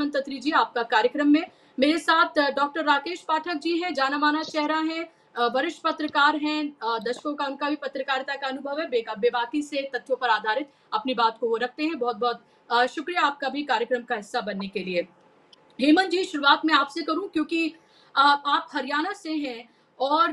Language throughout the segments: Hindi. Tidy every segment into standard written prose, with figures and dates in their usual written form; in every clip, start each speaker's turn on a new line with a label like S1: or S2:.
S1: हेमंत तत्री जी आपका कार्यक्रम में। मेरे साथ डॉक्टर राकेश पाठक जी हैं, जाना माना चेहरा है, वरिष्ठ पत्रकार हैं, दशकों का उनका भी पत्रकारिता का अनुभव है, बेबाकी से तथ्यों पर आधारित अपनी बात को वो रखते हैं। बहुत बहुत शुक्रिया आपका भी कार्यक्रम का हिस्सा बनने के लिए। हेमंत जी, शुरुआत में आपसे करूं क्योंकि आप हरियाणा से हैं और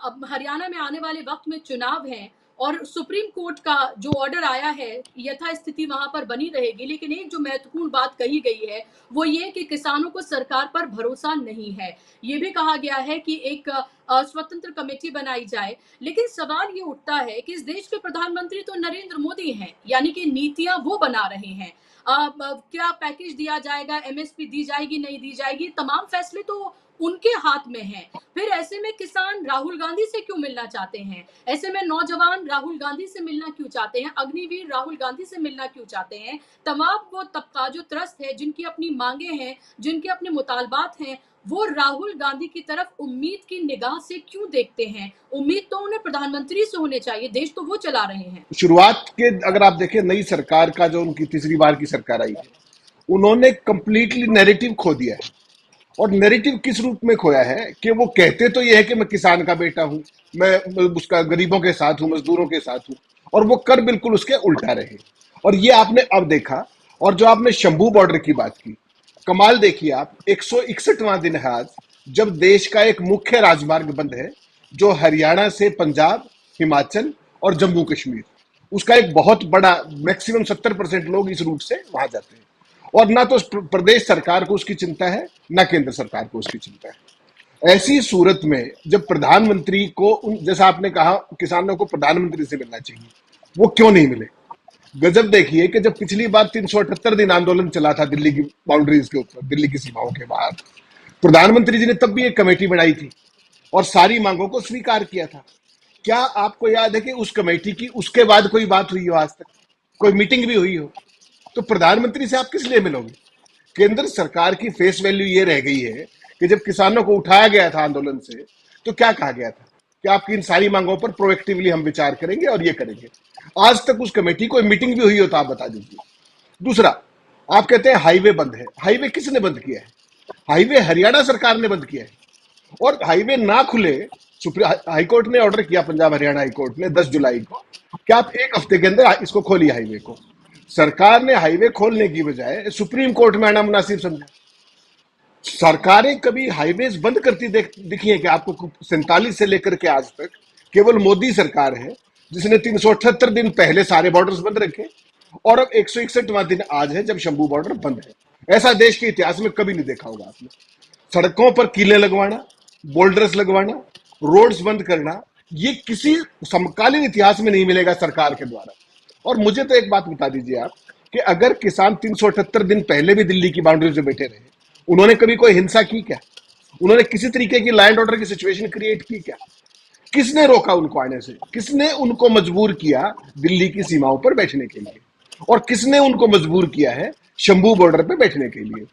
S1: अब हरियाणा में आने वाले वक्त में चुनाव हैं और सुप्रीम कोर्ट का जो ऑर्डर आया है यथास्थिति वहां पर बनी रहेगी, लेकिन एक जो महत्वपूर्ण बात कही गई है वो ये कि किसानों को सरकार पर भरोसा नहीं है। ये भी कहा गया है कि एक स्वतंत्र कमेटी बनाई जाए, लेकिन सवाल ये उठता है कि इस देश के प्रधानमंत्री तो नरेंद्र मोदी हैं, यानी कि नीतियां वो बना रहे हैं। क्या पैकेज दिया जाएगा, एमएसपी दी जाएगी नहीं दी जाएगी, तमाम फैसले तो उनके हाथ में हैं। फिर ऐसे में किसान राहुल गांधी से क्यों मिलना चाहते हैं, ऐसे में नौजवान राहुल गांधी से मिलना क्यों चाहते हैं, अग्निवीर राहुल गांधी से मिलना क्यों चाहते हैं। तमाम वो तबका जो त्रस्त है, जिनकी अपनी मांगे हैं, जिनके अपने मुतालबात हैं, वो राहुल गांधी की तरफ उम्मीद की निगाह से क्यों देखते हैं। उम्मीद तो उन्हें प्रधानमंत्री से होने चाहिए, देश तो वो चला रहे हैं।
S2: शुरुआत के अगर आप देखें नई सरकार का, जो उनकी तीसरी बार की सरकार आई है, उन्होंने कंप्लीटली नैरेटिव खो दिया है। और नैरेटिव किस रूप में खोया है कि वो कहते तो ये है कि मैं किसान का बेटा हूं, मैं उसका गरीबों के साथ हूं, मजदूरों के साथ हूं, और वो कर बिल्कुल उसके उल्टा रहे। और ये आपने अब देखा। और जो आपने शंभू बॉर्डर की बात की, कमाल देखिए आप, 161वां दिन है आज जब देश का एक मुख्य राजमार्ग बंद है, जो हरियाणा से पंजाब, हिमाचल और जम्मू कश्मीर, उसका एक बहुत बड़ा मैक्सिमम 70% लोग इस रूट से वहां जाते हैं। और ना तो प्रदेश सरकार को उसकी चिंता है, ना केंद्र सरकार को उसकी चिंता है। ऐसी सूरत में जब प्रधानमंत्री को, जैसा आपने कहा, किसानों को प्रधानमंत्री से मिलना चाहिए, वो क्यों नहीं मिले। गजब देखिए कि जब पिछली बार 378 दिन आंदोलन चला था दिल्ली की बाउंड्रीज के ऊपर, दिल्ली की सीमाओं के बाहर, प्रधानमंत्री जी ने तब भी एक कमेटी बनाई थी और सारी मांगों को स्वीकार किया था। क्या आपको याद है कि उस कमेटी की उसके बाद कोई बात हुई हो, आज तक कोई मीटिंग भी हुई हो? तो प्रधानमंत्री से आप किस लिए मिलोगे? केंद्र सरकार की फेस वैल्यू ये रह गई है कि जब किसानों को उठाया गया था आंदोलन से, तो क्या कहा गया था कि आपकी इन सारी मांगों पर प्रोएक्टिवली हम विचार करेंगे और ये करेंगे। आज तक उस कमेटी कोई मीटिंग भी हुई हो तो आप बता दीजिए। दूसरा, आप कहते हैं हाईवे बंद है। हाईवे किसने बंद किया है? हाईवे हरियाणा सरकार ने बंद किया है। और हाईवे ना खुले, सुप्रीम हाईकोर्ट ने ऑर्डर किया, पंजाब हरियाणा हाईकोर्ट ने 10 जुलाई को, कि आप एक हफ्ते के अंदर इसको खोलिए हाईवे को। सरकार ने हाईवे खोलने की बजाय सुप्रीम कोर्ट में आना मुनासिब समझा। सरकारें कभी हाईवेज बंद करती दिखी है कि आपको? 47 से लेकर के आज तक केवल मोदी सरकार है जिसने 378 दिन पहले सारे बॉर्डर्स बंद रखे, और अब 161वां दिन आज है जब शंभू बॉर्डर बंद है। ऐसा देश के इतिहास में कभी नहीं देखा होगा आपने। सड़कों पर कीले लगवाना, बोल्डर्स लगवाना, रोड्स बंद करना, ये किसी समकालीन इतिहास में नहीं मिलेगा सरकार के द्वारा। और मुझे तो एक बात बता दीजिए आप कि अगर किसान 378 दिन पहले भी दिल्ली की बाउंड्री से बैठे रहे, उन्होंने कभी कोई हिंसा की क्या? उन्होंने किसी तरीके की लैंड ऑर्डर की सिचुएशन क्रिएट की क्या? किसने रोका उनको आने से? किसने उनको मजबूर किया दिल्ली की सीमाओं पर बैठने के लिए? और किसने उनको मजबूर किया है शंभू बॉर्डर पर बैठने के लिए?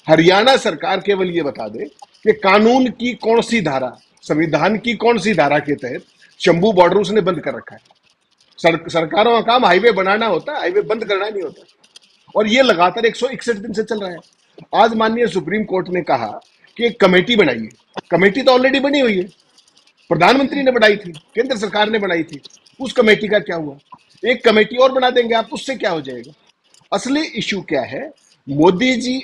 S2: हरियाणा सरकार केवल ये बता दे कि कानून की कौन सी धारा, संविधान की कौन सी धारा के तहत शंभू बॉर्डर उसने बंद कर रखा है। सरकारों का काम हाईवे बनाना होता है, हाईवे बंद करना नहीं होता। और ये लगातार 161 दिन से चल रहा है। आज माननीय सुप्रीम कोर्ट ने कहा कि एक कमेटी बनाइए। कमेटी तो ऑलरेडी बनी हुई है, प्रधानमंत्री ने बनाई थी, केंद्र सरकार ने बनाई थी। उस कमेटी का क्या हुआ? एक कमेटी और बना देंगे आप, उससे क्या हो जाएगा? असली इश्यू क्या है? मोदी जी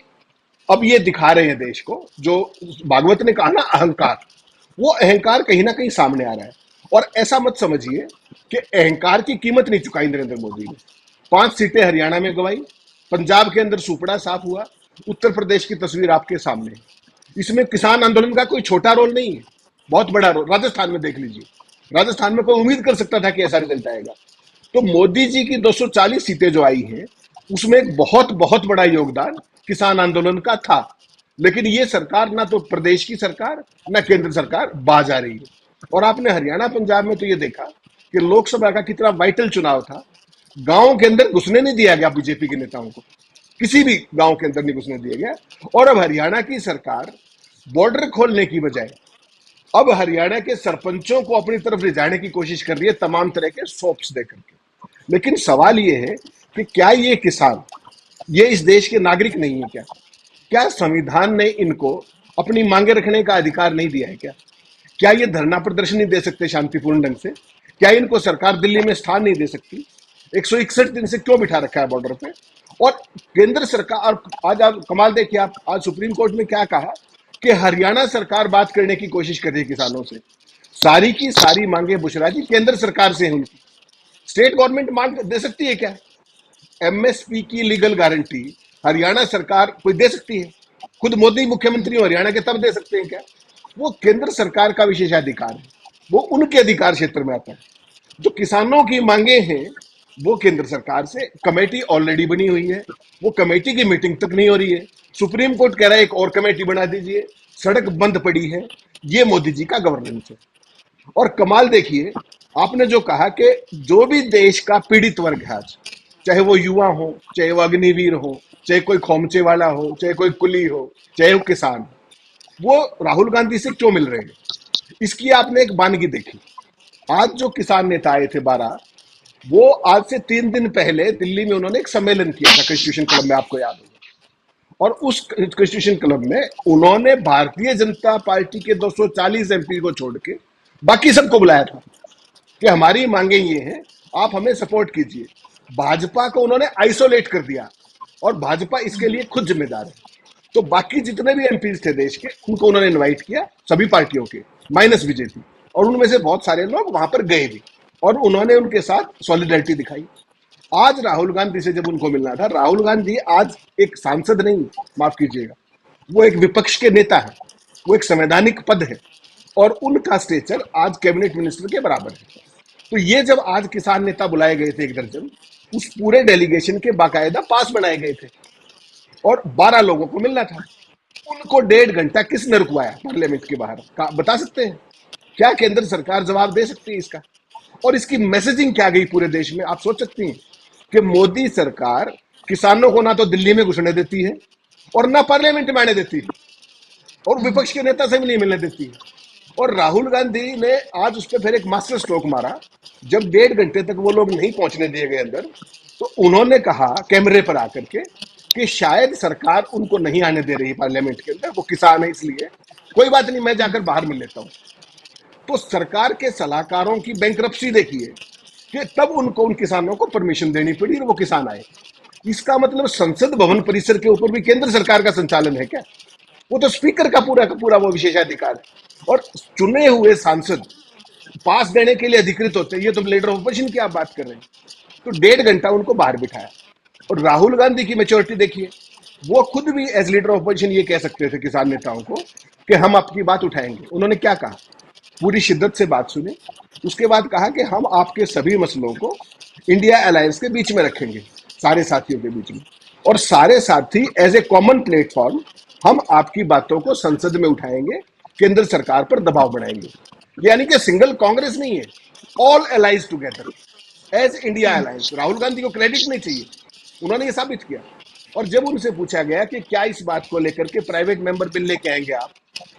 S2: अब ये दिखा रहे हैं देश को, जो भागवत ने कहा ना अहंकार, वो अहंकार कहीं ना कहीं सामने आ रहा है। और ऐसा मत समझिए कि अहंकार की कीमत नहीं चुकाई नरेंद्र मोदी ने। 5 सीटें हरियाणा में गंवाई, पंजाब के अंदर सुपड़ा साफ हुआ, उत्तर प्रदेश की तस्वीर आपके सामने है। इसमें किसान आंदोलन का कोई छोटा रोल नहीं है, बहुत बड़ा रोल। राजस्थान में देख लीजिए, राजस्थान में कोई उम्मीद कर सकता था कि ऐसा रिजल्ट आएगा? तो मोदी जी की 240 सीटें जो आई हैं, उसमें एक बहुत बहुत बड़ा योगदान किसान आंदोलन का था। लेकिन ये सरकार, ना तो प्रदेश की सरकार ना केंद्र सरकार बाज आ रही है। और आपने हरियाणा पंजाब में तो ये देखा कि लोकसभा का कितना वाइटल चुनाव था। गांव के अंदर घुसने नहीं दिया गया बीजेपी के नेताओं को, किसी भी गांव के अंदर नहीं घुसने दिया गया। और अब हरियाणा की सरकार बॉर्डर खोलने की बजाय अब हरियाणा के सरपंचों को अपनी तरफ ले जाने की कोशिश कर रही है, तमाम तरह के सोप्स देकर के। लेकिन सवाल ये है कि क्या ये किसान, ये इस देश के नागरिक नहीं है क्या? क्या संविधान ने इनको अपनी मांगे रखने का अधिकार नहीं दिया है क्या? क्या ये धरना प्रदर्शन नहीं दे सकते शांतिपूर्ण ढंग से? क्या इनको सरकार दिल्ली में स्थान नहीं दे सकती? 161 दिन से क्यों बिठा रखा है बॉर्डर पे? और केंद्र सरकार, और आज आप कमाल देखिए, आप आज सुप्रीम कोर्ट में क्या कहा कि हरियाणा सरकार बात करने की कोशिश कर रही है किसानों से। सारी की सारी मांगे बुशरा जी केंद्र सरकार से हैं उनकी। स्टेट गवर्नमेंट मांग दे सकती है क्या? एमएसपी की लीगल गारंटी हरियाणा सरकार कोई दे सकती है? खुद मोदी मुख्यमंत्री हो हरियाणा के, तब दे सकते हैं क्या? वो केंद्र सरकार का विशेषाधिकार है, वो उनके अधिकार क्षेत्र में आता है। जो किसानों की मांगे हैं वो केंद्र सरकार से, कमेटी ऑलरेडी बनी हुई है, वो कमेटी की मीटिंग तक नहीं हो रही है। सुप्रीम कोर्ट कह रहा है एक और कमेटी बना दीजिए, सड़क बंद पड़ी है। ये मोदी जी का गवर्नेंस है। और कमाल देखिए, आपने जो कहा कि जो भी देश का पीड़ित वर्ग है आज, चाहे वो युवा हो, चाहे वो अग्निवीर हो, चाहे कोई खोमचे वाला हो, चाहे कोई कुली हो, चाहे वो किसान हो, वो राहुल गांधी से क्यों मिल रहे हैं? इसकी आपने एक बानगी देखी। आज जो किसान नेता आए थे 12, वो आज से 3 दिन पहले दिल्ली में उन्होंने एक सम्मेलन किया था कॉन्स्टिट्यूशन क्लब में, आपको याद होगा। और उस कॉन्स्टिट्यूशन क्लब में उन्होंने भारतीय जनता पार्टी के 240 एमपी को छोड़ के बाकी सबको बुलाया था कि हमारी मांगे ये हैं, आप हमें सपोर्ट कीजिए। भाजपा को उन्होंने आइसोलेट कर दिया और भाजपा इसके लिए खुद जिम्मेदार है। तो बाकी जितने भी एमपीज थे देश के, उनको उन्होंने इनवाइट किया, सभी पार्टियों के माइनस बीजेपी, और उनमें से बहुत सारे लोग वहां पर गए भी और उन्होंने उनके साथ सॉलिडरिटी दिखाई। आज राहुल गांधी से जब उनको मिलना था, राहुल गांधी आज एक सांसद नहीं, माफ कीजिएगा, वो एक विपक्ष के नेता है, वो एक संवैधानिक पद है और उनका स्टेचर आज कैबिनेट मिनिस्टर के बराबर है। तो ये जब आज किसान नेता बुलाए गए थे 1 दर्जन, उस पूरे डेलीगेशन के बाकायदा पास बनाए गए थे और 12 लोगों को मिलना था। उनको 1.5 घंटा किसने रुकवाया पार्लियामेंट के बाहर? बता सकते हैं क्या? केंद्र सरकार जवाब दे सकती है इसका? और इसकी मैसेजिंग क्या गई पूरे देश में? आप सोच सकती हैं कि मोदी सरकार किसानों को ना तो दिल्ली में घुसने देती है और ना पार्लियामेंट में आने देती है और विपक्ष के नेता से भी नहीं मिलने देती है। और राहुल गांधी ने आज उस पर फिर एक मास्टर स्ट्रोक मारा। जब 1.5 घंटे तक वो लोग नहीं पहुंचने दिए गए अंदर, तो उन्होंने कहा कैमरे पर आकर के कि शायद सरकार उनको नहीं आने दे रही पार्लियामेंट के अंदर, वो किसान है इसलिए, कोई बात नहीं, मैं जाकर बाहर मिल लेता हूं। तो सरकार के सलाहकारों की बैंकरप्सी देखिए कि तब उनको उन किसानों को परमिशन देनी पड़ी और वो किसान आए। इसका मतलब संसद भवन परिसर के ऊपर भी केंद्र सरकार का संचालन है क्या? वो तो स्पीकर का पूरा वो विशेषाधिकार है। और चुने हुए सांसद पास देने के लिए अधिकृत होते हैं। ये तो लीडर ऑफ अपोजिशन की आप बात कर रहे हैं। तो 1.5 घंटा उनको बाहर बिठाया। और राहुल गांधी की मैच्योरिटी देखिए, वो खुद भी एज लीडर ऑफ अपोजिशन ये कह सकते थे किसान नेताओं को कि हम आपकी बात उठाएंगे। उन्होंने क्या कहा? पूरी शिद्दत से बात सुनी, उसके बाद कहा कि हम आपके सभी मसलों को इंडिया अलायंस के बीच में रखेंगे, सारे साथियों के बीच में, और सारे साथी एज ए कॉमन प्लेटफॉर्म हम आपकी बातों को संसद में उठाएंगे, केंद्र सरकार पर दबाव बनाएंगे। यानी कि सिंगल कांग्रेस नहीं है, all allies together as India alliance. Rahul Gandhi को क्रेडिट नहीं चाहिए, उन्होंने ये साबित किया। और जब उनसे पूछा गया कि क्या इस बात को लेकर के प्राइवेट मेंबर बिल लेके आएंगे आप,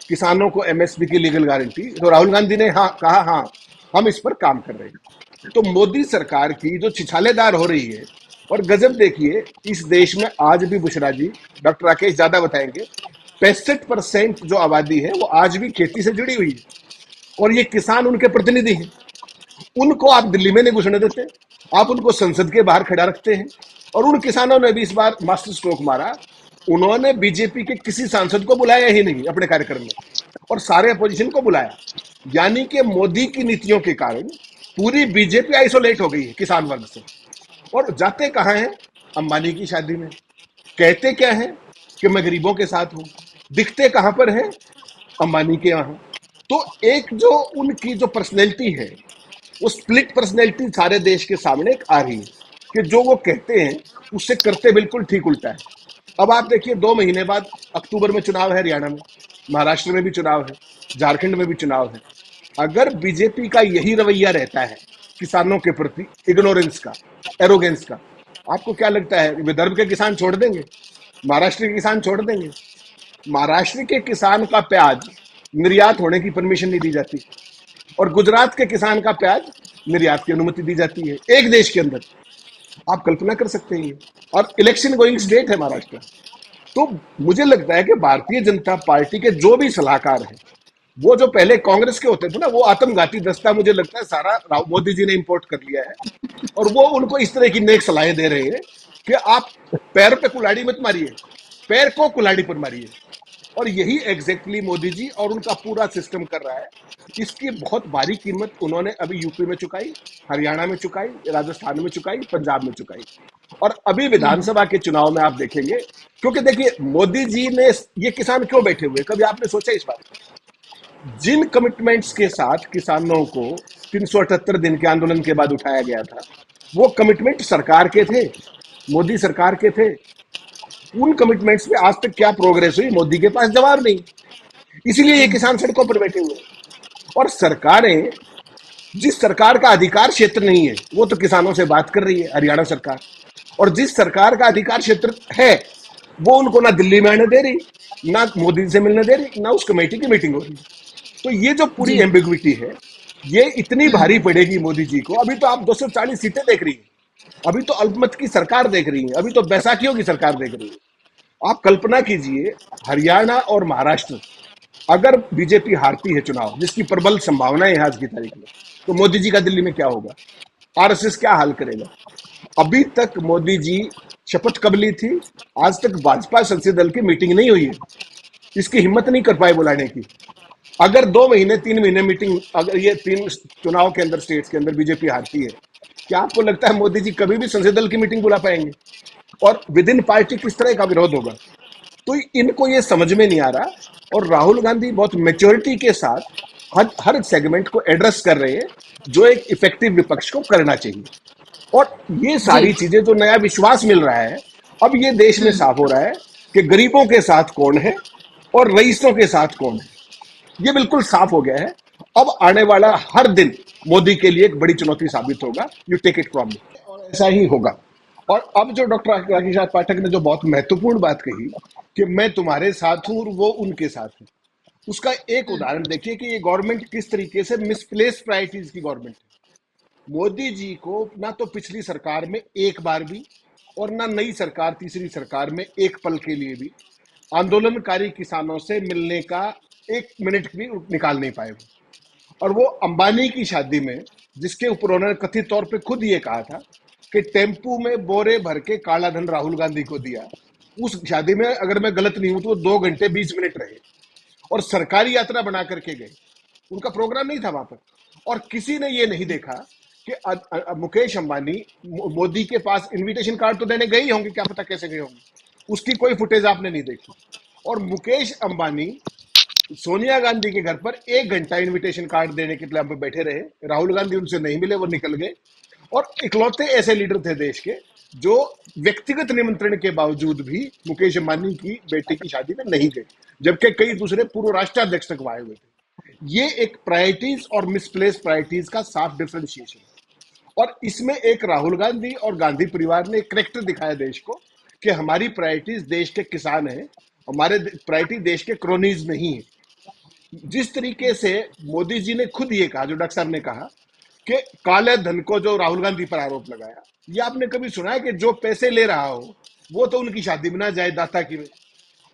S2: किसानों को एमएसपी की लीगल गारंटी, तो राहुल गांधी ने कहा हाँ, हम इस पर काम कर रहे हैं। तो मोदी सरकार की जो छिछालेदार हो रही है, और गजब देखिए, इस देश में आज भी बुशरा जी, डॉक्टर राकेश ज्यादा बताएंगे, 65% जो आबादी है वो आज भी खेती से जुड़ी हुई है और ये किसान उनके प्रतिनिधि हैं। उनको आप दिल्ली में नहीं घुसने देते, आप उनको संसद के बाहर खड़ा रखते हैं। और उन किसानों ने भी इस बार मास्टर स्ट्रोक मारा, उन्होंने बीजेपी के किसी सांसद को बुलाया ही नहीं अपने कार्यक्रम में और सारे अपोजिशन को बुलाया। यानी कि मोदी की नीतियों के कारण पूरी बीजेपी आइसोलेट हो गई है किसान वर्ग से। और जाते कहाँ हैं? अंबानी की शादी में। कहते क्या है कि मैं गरीबों के साथ हूं, दिखते कहां पर है? अंबानी के यहां। तो एक जो उनकी जो पर्सनैलिटी है, वो स्प्लिट पर्सनैलिटी सारे देश के सामने एक आ रही है कि जो वो कहते हैं उससे करते बिल्कुल ठीक उल्टा है। अब आप देखिए, 2 महीने बाद अक्टूबर में चुनाव है हरियाणा में, महाराष्ट्र में भी चुनाव है, झारखंड में भी चुनाव है। अगर बीजेपी का यही रवैया रहता है किसानों के प्रति, इग्नोरेंस का, एरोगेंस का, आपको क्या लगता है विदर्भ के किसान छोड़ देंगे? महाराष्ट्र के किसान छोड़ देंगे? महाराष्ट्र के किसान का प्याज निर्यात होने की परमिशन नहीं दी जाती और गुजरात के किसान का प्याज निर्यात की अनुमति दी जाती है एक देश के अंदर। आप कल्पना कर सकते हैं। और इलेक्शन गोइंग स्टेट है महाराष्ट्र। तो मुझे लगता है कि भारतीय जनता पार्टी के जो भी सलाहकार हैं, वो जो पहले कांग्रेस के होते थे ना, वो आत्मघाती दस्ता मुझे लगता है सारा मोदी जी ने इंपोर्ट कर लिया है। और वो उनको इस तरह की नेक सलाहें दे रहे हैं कि आप पैर पे कुल्हाड़ी मत मारिए, पैर को कुल्हाड़ी पर मारिए। और यही एग्जैक्टली मोदी जी और उनका पूरा सिस्टम कर रहा है। इसकी बहुत भारी कीमत उन्होंने अभी यूपी में चुकाई, हरियाणा में चुकाई, राजस्थान में चुकाई, पंजाब में चुकाई। और अभी विधानसभा के चुनाव में आप देखेंगे, क्योंकि देखिए मोदी जी ने, ये किसान क्यों बैठे हुए, कभी आपने सोचा इस बात? जिन कमिटमेंट्स के साथ किसानों को 378 दिन के आंदोलन के बाद उठाया गया था, वो कमिटमेंट सरकार के थे, मोदी सरकार के थे। उन कमिटमेंट्स पे आज तक क्या प्रोग्रेस हुई, मोदी के पास जवाब नहीं। इसीलिए ये किसान सड़कों पर बैठे हुए हैं। और सरकारें, जिस सरकार का अधिकार क्षेत्र नहीं है वो तो किसानों से बात कर रही है, हरियाणा सरकार। और जिस सरकार का अधिकार क्षेत्र है वो उनको ना दिल्ली में आने दे रही, ना मोदी से मिलने दे रही, ना उस कमेटी की मीटिंग हो रही। तो ये जो पूरी
S1: जी।
S2: एम्बिग्विटी है, ये इतनी भारी पड़ेगी मोदी जी को। अभी तो आप 240 सीटें देख रही हैं, अभी तो अल्पमत की सरकार देख रही है, अभी तो बैसाखियों की सरकार देख रही है। आप कल्पना कीजिए, हरियाणा और महाराष्ट्र अगर बीजेपी हारती है चुनाव, जिसकी प्रबल संभावना है आज की तारीख में, तो मोदी जी का दिल्ली में क्या होगा, आरएसएस क्या हाल करेगा? अभी तक मोदी जी शपथ कब ली थी, आज तक भाजपा संसदीय दल की मीटिंग नहीं हुई है, इसकी हिम्मत नहीं कर पाए बुलाने की। अगर 2 महीने 3 महीने मीटिंग, अगर ये 3 चुनाव के अंदर स्टेट्स के अंदर बीजेपी हारती है, क्या आपको लगता है मोदी जी कभी भी संसदीय दल की मीटिंग बुला पाएंगे? और विद इन पार्टी किस तरह का विरोध होगा? तो इनको ये समझ में नहीं आ रहा। और राहुल गांधी बहुत मेच्योरिटी के साथ हर सेगमेंट को एड्रेस कर रहे हैं, जो एक इफेक्टिव विपक्ष को करना चाहिए। और ये
S1: जी।
S2: सारी चीजें, जो नया विश्वास मिल रहा है, अब ये देश में साफ हो रहा है कि गरीबों के साथ कौन है और रईसों के साथ कौन है, ये बिल्कुल साफ हो गया है। अब आने वाला हर दिन मोदी के लिए एक बड़ी चुनौती साबित होगा, you take it from me. और ऐसा ही होगा। और अब जो डॉक्टर राकेश पाठक ने जो बहुत महत्वपूर्ण बात कही कि मैं तुम्हारे साथ हूं और वो उनके साथ है, उसका एक उदाहरण देखिए कि ये गवर्नमेंट किस तरीके से मिसप्लेस प्रायोरिटीज की गवर्नमेंट है। मोदी जी को ना तो पिछली सरकार में एक बार भी, और ना नई सरकार, तीसरी सरकार में एक पल के लिए भी आंदोलनकारी किसानों से मिलने का 1 मिनट भी निकाल नहीं पाए वो। और वो अंबानी की शादी में, जिसके ऊपर उन्होंने कथित तौर पे खुद ये कहा था कि टेम्पू में बोरे भर के काला धन राहुल गांधी को दिया, उस शादी में अगर मैं गलत नहीं हूं तो वो 2 घंटे 20 मिनट रहे और सरकारी यात्रा बना करके गए। उनका प्रोग्राम नहीं था वहां पर। और किसी ने ये नहीं देखा कि मुकेश अंबानी मोदी के पास इनविटेशन कार्ड तो देने गए ही होंगे, क्या पता कैसे गए होंगे, उसकी कोई फुटेज आपने नहीं देखी। और मुकेश अंबानी सोनिया गांधी के घर पर 1 घंटा इनविटेशन कार्ड देने के प्लान पर बैठे रहे, राहुल गांधी उनसे नहीं मिले, वो निकल गए। और इकलौते ऐसे लीडर थे देश के जो व्यक्तिगत निमंत्रण के बावजूद भी मुकेश अंबानी की बेटी की शादी में नहीं गए, जबकि कई दूसरे पूर्व राष्ट्राध्यक्ष तक आए हुए थे। ये एक प्रायोरिटीज और मिसप्लेस प्रायोरिटीज का साफ डिफरेंशिएशन है। और इसमें एक राहुल गांधी और गांधी परिवार ने एक करेक्टर दिखाया देश को कि हमारी प्रायोरिटीज देश के किसान हैं, हमारे प्रायोरिटी देश के क्रोनीज नहीं है। जिस तरीके से मोदी जी ने खुद ये कहा, जो डॉक्टर साहब ने कहा कि काले धन को जो राहुल गांधी पर आरोप लगाया, ये आपने कभी सुना है कि जो पैसे ले रहा हो वो तो उनकी शादी में ना जाए, दाता की में,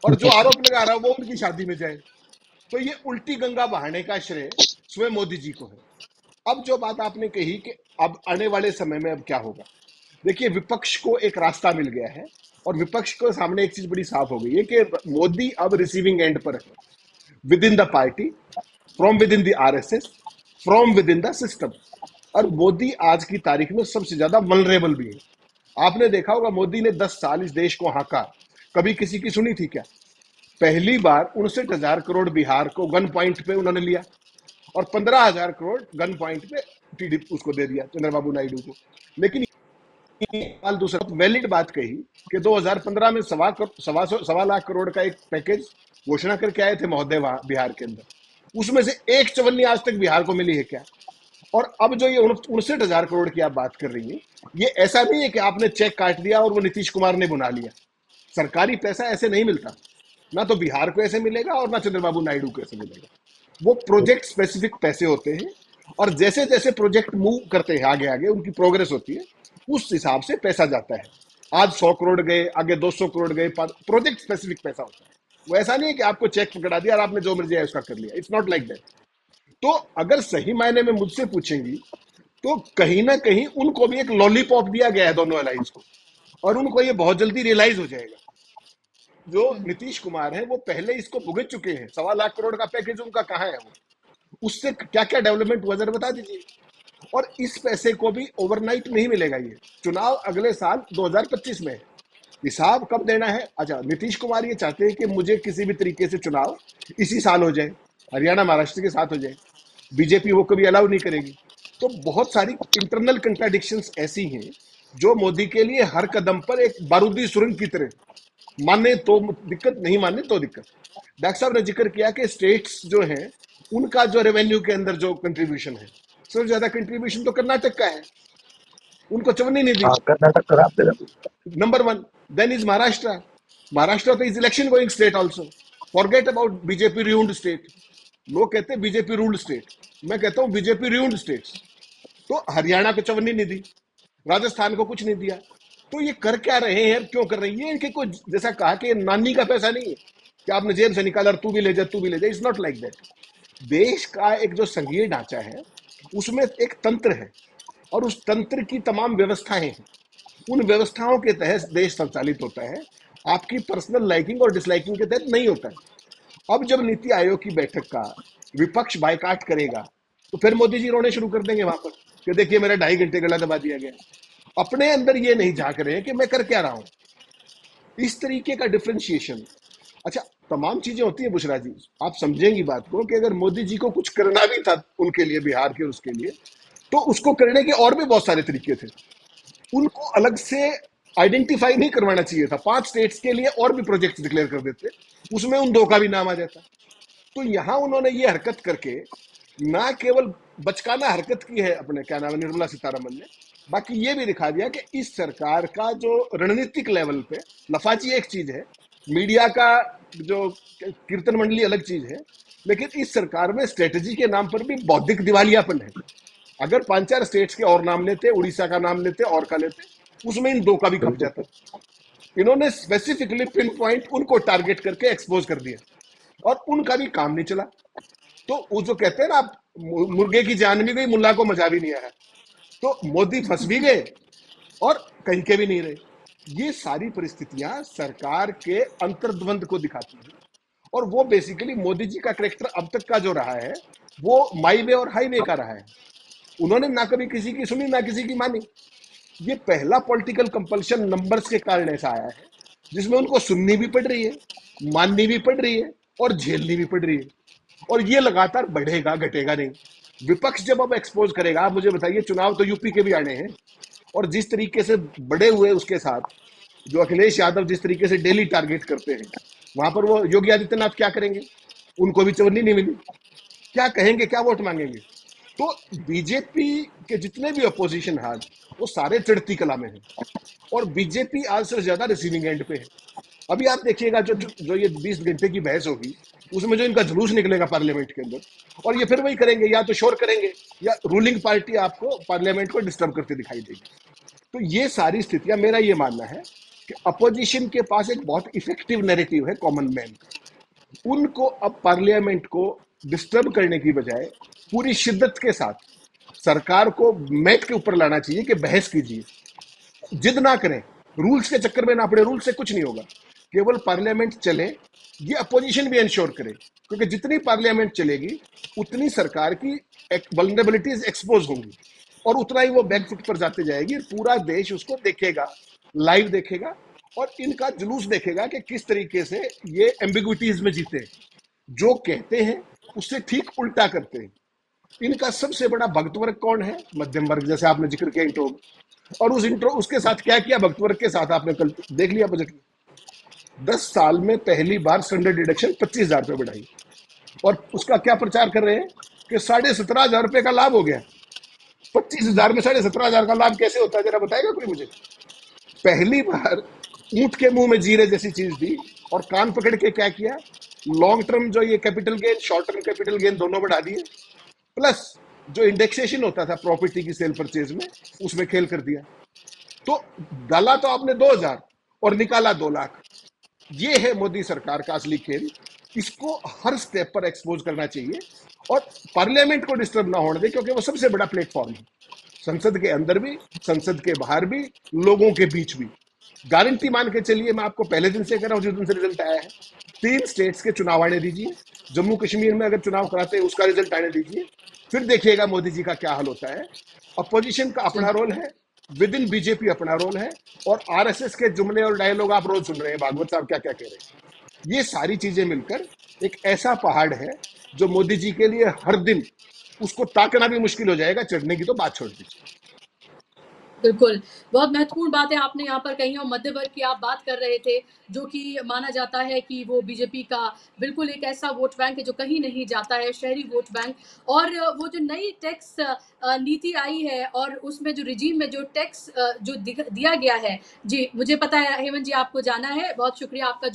S2: और जो आरोप लगा रहा हो वो उनकी शादी में जाए? तो ये उल्टी गंगा बहाने का श्रेय स्वयं मोदी जी को है। अब जो बात आपने कही कि अब आने वाले समय में अब क्या होगा, देखिए विपक्ष को एक रास्ता मिल गया है और विपक्ष को सामने एक चीज बड़ी साफ हो गई है कि मोदी अब रिसीविंग एंड पर है, with in the party, from with in the RSS, from with in the system. और मोदी आज की तारीख में सबसे ज्यादा वल्नरेबल भी है। आपने देखा होगा मोदी ने 10 साल इस देश को हाँका, कभी किसी की सुनी थी क्या? पहली बार 59,000 करोड़ बिहार को गन पॉइंट पे उन्होंने लिया और 15,000 करोड़ गन पॉइंट पे टीडीपी उसको दे दिया, चंद्रबाबू नायडू को। लेकिन साल दूसरा वैलिड बात कही कि 2015 में 1.25 लाख करोड़ का एक पैकेज घोषणा करके आए थे महोदय वहां बिहार के अंदर, उसमें से एक चवन्नी आज तक बिहार को मिली है क्या? और अब जो ये 59,000 करोड़ की आप बात कर रही हैं, ये ऐसा नहीं है कि आपने चेक काट दिया और वो नीतीश कुमार ने बुना लिया। सरकारी पैसा ऐसे नहीं मिलता, ना तो बिहार को ऐसे मिलेगा और ना चंद्रबाबू नायडू को ऐसे मिलेगा। वो प्रोजेक्ट स्पेसिफिक पैसे होते हैं और जैसे जैसे प्रोजेक्ट मूव करते हैं आगे आगे, उनकी प्रोग्रेस होती है, उस हिसाब से पैसा जाता है। आज 100 करोड़ गए, आगे 200 करोड़ गए, प्रोजेक्ट स्पेसिफिक पैसा होता है। वो ऐसा नहीं है कि आपको चेक पकड़ा दिया और आपने जो मर्जी है उसका कर लिया, इट्स नॉट लाइक दैट। तो अगर सही मायने में मुझसे पूछेंगी तो कहीं ना कहीं उनको भी एक लॉलीपॉप दिया गया है दोनों अलायंस को, और उनको ये बहुत जल्दी रियलाइज हो जाएगा। जो नीतीश कुमार है वो पहले इसको भुगत चुके हैं, 1.25 करोड़ का पैकेज उनका कहाँ है, वो उससे क्या क्या डेवलपमेंट हुआ जरा बता दीजिए। और इस पैसे को भी ओवरनाइट नहीं मिलेगा, ये चुनाव अगले साल 2025 में है, हिसाब कब देना है। अच्छा, नीतीश कुमार ये चाहते हैं कि मुझे किसी भी तरीके से चुनाव इसी साल हो जाए, हरियाणा महाराष्ट्र के साथ हो जाए, बीजेपी वो कभी अलाउ नहीं करेगी। तो बहुत सारी इंटरनल कंट्राडिक्शंस ऐसी हैं जो मोदी के लिए हर कदम पर एक बारूदी सुरंग की तरह, माने तो दिक्कत, नहीं माने तो दिक्कत। डॉक्टर साहब ने जिक्र किया कि स्टेट्स जो हैं उनका जो रेवेन्यू के अंदर जो कंट्रीब्यूशन है, सबसे ज्यादा कंट्रीब्यूशन तो कर्नाटक का है, उनको चवन्नी नहीं दी,
S3: हाँ, कर्नाटक का रास्ते का।
S2: Number one. Then is Maharashtra, Maharashtra तो is election going state also, forget about BJP ruled state. लोग कहते हैं बीजेपी रूल्ड स्टेट, मैं कहता हूं बीजेपी रूल्ड स्टेट्स। तो हरियाणा को चवन्नी नहीं दी, राजस्थान को कुछ नहीं दिया। तो ये कर क्या रहे हैं, क्यों कर रहे हैं? ये इनके कोई, जैसा कहा कि नानी का पैसा नहीं है कि आपने जेब से निकाला और तू भी ले जा, तू भी ले जा, इट्स नॉट लाइक दैट। देश का एक जो संघीय ढांचा है उसमें एक तंत्र है, और उस तंत्र की तमाम व्यवस्थाएं हैं, उन व्यवस्थाओं के तहत देश संचालित होता है, आपकी पर्सनल लाइकिंग और डिसलाइकिंग के तहत नहीं होता है। अब जब नीति आयोग की बैठक का विपक्ष बायकाट करेगा तो फिर मोदी जी रोने शुरू कर देंगे वहां पर कि देखिए मेरा 2.5 घंटे गला दबा दिया गया। अपने अंदर ये नहीं झांक रहे हैं कि मैं कर क्या रहा हूं, इस तरीके का डिफ्रेंशिएशन। अच्छा, तमाम चीजें होती है बुशरा जी, आप समझेंगी बात को कि अगर मोदी जी को कुछ करना भी था उनके लिए, बिहार के उसके लिए, तो उसको करने के और भी बहुत सारे तरीके थे। उनको अलग से आइडेंटिफाई नहीं करवाना चाहिए था, 5 स्टेट्स के लिए और भी प्रोजेक्ट डिक्लेयर कर देते, उसमें उन 2 का भी नाम आ जाता। तो यहां उन्होंने ये हरकत करके ना केवल बचकाना हरकत की है, अपने क्या नाम है निर्मला सीतारमन ने, बाकी ये भी दिखा दिया कि इस सरकार का जो रणनीतिक लेवल पे लफाजी एक चीज है, मीडिया का जो कीर्तन मंडली अलग चीज है, लेकिन इस सरकार में स्ट्रेटजी के नाम पर भी बौद्धिक दिवालियापन है। अगर 5-4 स्टेट्स के और नाम लेते, उड़ीसा का नाम लेते और का लेते, उसमें इन 2 का भी खप
S3: बिल्कुल।
S2: जाता। इन्होंने स्पेसिफिकली पिन पॉइंट उनको टारगेट करके एक्सपोज कर दिया, और उनका भी काम नहीं चला। तो वो जो कहते हैं ना, आप मुर्गे की जान भी गई, मुल्ला को मजा भी नहीं आया। तो मोदी फंस भी गए और कहीं के भी नहीं रहे। ये सारी परिस्थितियां सरकार के अंतर्द्वंद को दिखाती हैं, और वो बेसिकली मोदी जी का करेक्टर अब तक का जो रहा है वो माई वे और हाईवे का रहा है। उन्होंने ना कभी किसी की सुनी, ना किसी की मानी। ये पहला पॉलिटिकल कंपल्शन नंबर्स के कारण ऐसा आया है, जिसमें उनको सुननी भी पड़ रही है, माननी भी पड़ रही है, और झेलनी भी पड़ रही है। और ये लगातार बढ़ेगा, घटेगा नहीं। विपक्ष जब अब एक्सपोज करेगा, आप मुझे बताइए, चुनाव तो यूपी के भी आने हैं, और जिस तरीके से बड़े हुए उसके साथ, जो अखिलेश यादव जिस तरीके से डेली टारगेट करते हैं, वहां पर वो योगी आदित्यनाथ क्या करेंगे? उनको भी चवन्नी नहीं मिली, क्या कहेंगे, क्या वोट मांगेंगे? तो बीजेपी के जितने भी अपोजिशन हाथ, वो सारे चढ़ती कला में हैं, और बीजेपी आज से ज्यादा रिसीविंग एंड पे है। अभी आप देखिएगा जो ये 20 घंटे की बहस होगी, उसमें जो इनका जुलूस निकलेगा पार्लियामेंट के अंदर, और ये फिर वही करेंगे, या तो शोर करेंगे या रूलिंग पार्टी आपको पार्लियामेंट को डिस्टर्ब करते दिखाई देगी। तो ये सारी स्थितियां, मेरा ये मानना है कि अपोजिशन के पास एक बहुत इफेक्टिव नैरेटिव है कॉमन मैन का। उनको अब पार्लियामेंट को डिस्टर्ब करने की बजाय पूरी शिद्दत के साथ सरकार को मैट के ऊपर लाना चाहिए कि बहस कीजिए, जिद ना करें, रूल्स के चक्कर में ना पड़े। रूल से कुछ नहीं होगा, केवल पार्लियामेंट चले, ये अपोजिशन भी इंश्योर करे, क्योंकि जितनी पार्लियामेंट चलेगी उतनी सरकार की वल्नरेबिलिटीज एक्सपोज होंगी, और उतना ही वो बैकफुट पर जाते जाएगी। पूरा देश उसको देखेगा, लाइव देखेगा, और इनका जुलूस देखेगा कि किस तरीके से ये एम्बिग्विटीज में जीते, जो कहते हैं उससे ठीक उल्टा करते हैं। इनका सबसे बड़ा भक्त वर्ग कौन है? मध्यम वर्ग, जैसे आपने जिक्र किया इंट्रो में। और उस इंट्रो उसके साथ क्या किया भक्त वर्ग के साथ, आपने कल देख लिया बजट में। 10 साल में पहली बार स्टैंडर्ड डिडक्शन 25,000 रुपये बढ़ाई, और उसका क्या प्रचार कर रहे हैं कि 17,500 रुपये का लाभ हो गया। 25,000 में 17,500 का लाभ कैसे होता है, जरा बताएगा कोई मुझे? पहली बार ऊंट के मुंह में जीरे जैसी चीज दी, और कान पकड़ के क्या किया, लॉन्ग टर्म जो ये capital gain, short term capital gain दोनों बढ़ा दिए, प्लस जो इंडेक्सेशन होता था प्रॉपर्टी की सेल परचेज में, उसमें खेल कर दिया। तो डाला तो आपने 2,000 और निकाला 2 लाख। ये है मोदी सरकार का असली खेल। इसको हर स्टेप पर एक्सपोज करना चाहिए और पार्लियामेंट को डिस्टर्ब ना होने दे, क्योंकि वो सबसे बड़ा प्लेटफॉर्म है, संसद के अंदर भी, संसद के बाहर भी, लोगों के बीच भी। गारंटी मान के चलिए, मैं आपको पहले दिन से कह रहा हूं जिस दिन से रिजल्ट आया है, 3 स्टेट्स के चुनाव आने दीजिए, जम्मू कश्मीर में अगर चुनाव कराते हैं उसका रिजल्ट आने दीजिए, फिर देखिएगा मोदी जी का क्या हाल होता है। अपोजिशन का अपना
S1: जी
S2: रोल है, विद इन बीजेपी अपना रोल है, और आरएसएस के जुमले और डायलॉग आप रोज सुन रहे हैं, भागवत साहब क्या क्या कह रहे हैं। ये सारी चीजें मिलकर एक ऐसा पहाड़ है जो मोदी जी के लिए हर दिन उसको ताकना भी मुश्किल हो जाएगा, चढ़ने की तो बात छोड़ दीजिए।
S1: बिल्कुल, बहुत महत्वपूर्ण बातें आपने यहाँ पर कही और मध्य वर्ग की आप बात कर रहे थे, जो कि माना जाता है कि वो बीजेपी का बिल्कुल एक ऐसा वोट बैंक है जो कहीं नहीं जाता है, शहरी वोट बैंक। और वो जो नई टैक्स नीति आई है और उसमें जो रिजीम में जो टैक्स जो दिया गया है, जी, मुझे पता है हेमंत जी आपको जाना है, बहुत शुक्रिया आपका